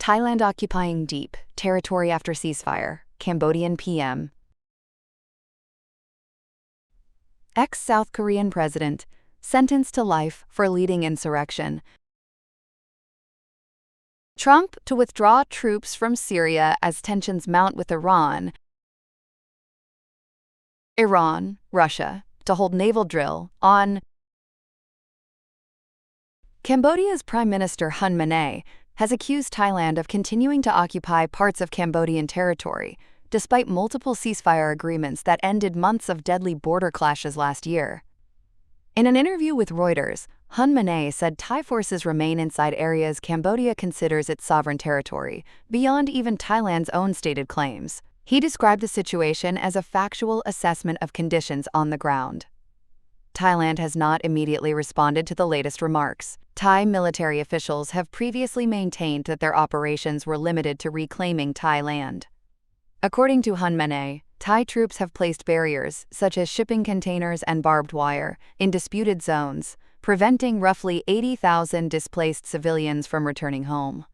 Thailand occupying deep territory after ceasefire, Cambodian PM. Ex-South Korean president, sentenced to life for leading insurrection. Trump to withdraw troops from Syria as tensions mount with Iran. Iran, Russia, to hold naval drill on. Cambodia's Prime Minister Hun Manet has accused Thailand of continuing to occupy parts of Cambodian territory, despite multiple ceasefire agreements that ended months of deadly border clashes last year. In an interview with Reuters, Hun Manet said Thai forces remain inside areas Cambodia considers its sovereign territory, beyond even Thailand's own stated claims. He described the situation as a factual assessment of conditions on the ground. Thailand has not immediately responded to the latest remarks. Thai military officials have previously maintained that their operations were limited to reclaiming Thai land. According to Hun Manet, Thai troops have placed barriers, such as shipping containers and barbed wire, in disputed zones, preventing roughly 80,000 displaced civilians from returning home.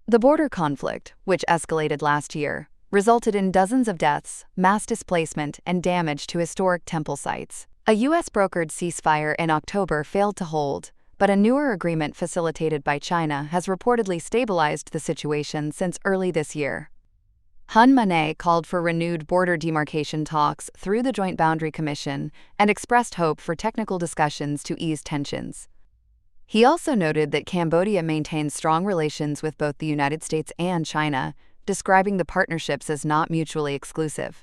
The border conflict, which escalated last year, resulted in dozens of deaths, mass displacement, and damage to historic temple sites. A U.S.-brokered ceasefire in October failed to hold, but a newer agreement facilitated by China has reportedly stabilized the situation since early this year. Hun Manet called for renewed border demarcation talks through the Joint Boundary Commission and expressed hope for technical discussions to ease tensions. He also noted that Cambodia maintains strong relations with both the United States and China, describing the partnerships as not mutually exclusive.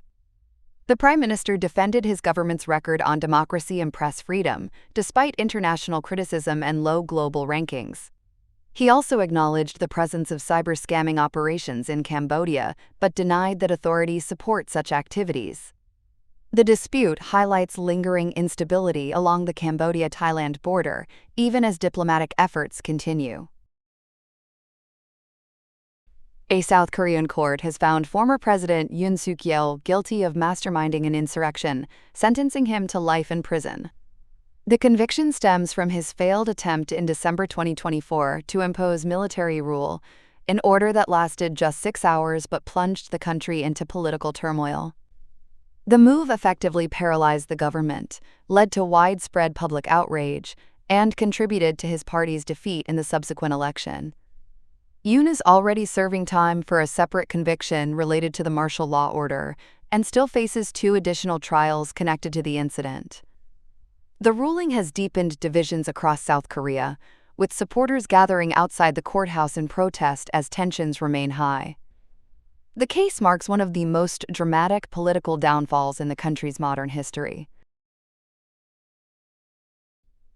The Prime Minister defended his government's record on democracy and press freedom, despite international criticism and low global rankings. He also acknowledged the presence of cyber scamming operations in Cambodia, but denied that authorities support such activities. The dispute highlights lingering instability along the Cambodia-Thailand border, even as diplomatic efforts continue. A South Korean court has found former President Yoon Suk-yeol guilty of masterminding an insurrection, sentencing him to life in prison. The conviction stems from his failed attempt in December 2024 to impose military rule, an order that lasted just 6 hours but plunged the country into political turmoil. The move effectively paralyzed the government, led to widespread public outrage, and contributed to his party's defeat in the subsequent election. Yoon is already serving time for a separate conviction related to the martial law order and still faces 2 additional trials connected to the incident. The ruling has deepened divisions across South Korea, with supporters gathering outside the courthouse in protest as tensions remain high. The case marks one of the most dramatic political downfalls in the country's modern history.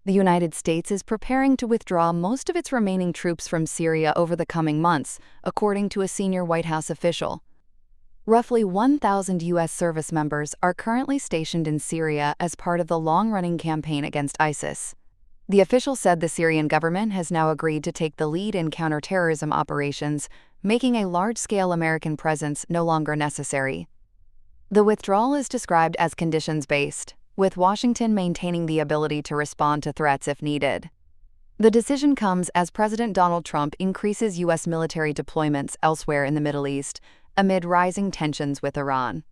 The United States is preparing to withdraw most of its remaining troops from Syria over the coming months, according to a senior White House official. Roughly 1,000 U.S. service members are currently stationed in Syria as part of the long-running campaign against ISIS. The official said the Syrian government has now agreed to take the lead in counterterrorism operations, making a large-scale American presence no longer necessary. The withdrawal is described as conditions-based, with Washington maintaining the ability to respond to threats if needed. The decision comes as President Donald Trump increases U.S. military deployments elsewhere in the Middle East amid rising tensions with Iran.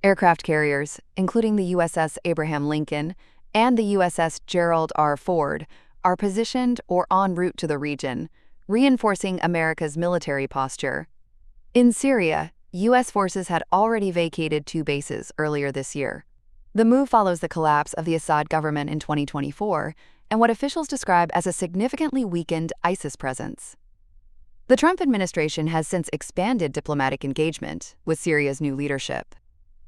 Aircraft carriers, including the USS Abraham Lincoln and the USS Gerald R. Ford, are positioned or en route to the region, reinforcing America's military posture. In Syria, U.S. forces had already vacated 2 bases earlier this year. The move follows the collapse of the Assad government in 2024 and what officials describe as a significantly weakened ISIS presence. The Trump administration has since expanded diplomatic engagement with Syria's new leadership.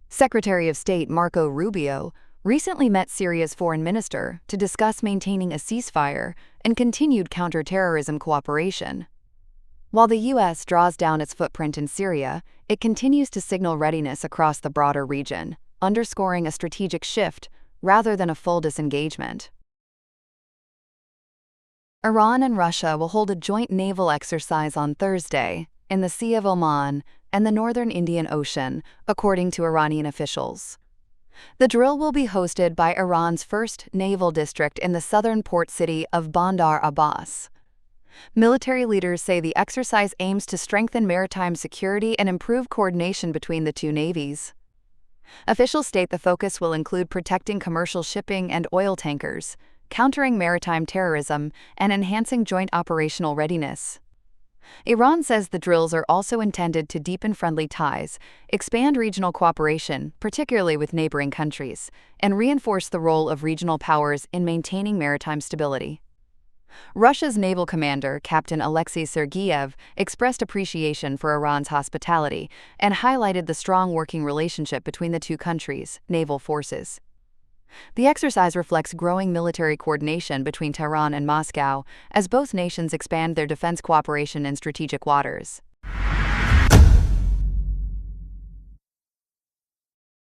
Secretary of State Marco Rubio recently met Syria's foreign minister to discuss maintaining a ceasefire and continued counterterrorism cooperation. While the U.S. draws down its footprint in Syria, it continues to signal readiness across the broader region, underscoring a strategic shift rather than a full disengagement. Iran and Russia will hold a joint naval exercise on Thursday in the Sea of Oman and the northern Indian Ocean, according to Iranian officials. The drill will be hosted by Iran's first naval district in the southern port city of Bandar Abbas. Military leaders say the exercise aims to strengthen maritime security and improve coordination between the two navies. Officials state the focus will include protecting commercial shipping and oil tankers, countering maritime terrorism, and enhancing joint operational readiness. Iran says the drills are also intended to deepen friendly ties, expand regional cooperation, particularly with neighboring countries, and reinforce the role of regional powers in maintaining maritime stability. Russia's naval commander, Captain Alexei Sergeyev, expressed appreciation for Iran's hospitality and highlighted the strong working relationship between the two countries' naval forces. The exercise reflects growing military coordination between Tehran and Moscow as both nations expand their defense cooperation in strategic waters.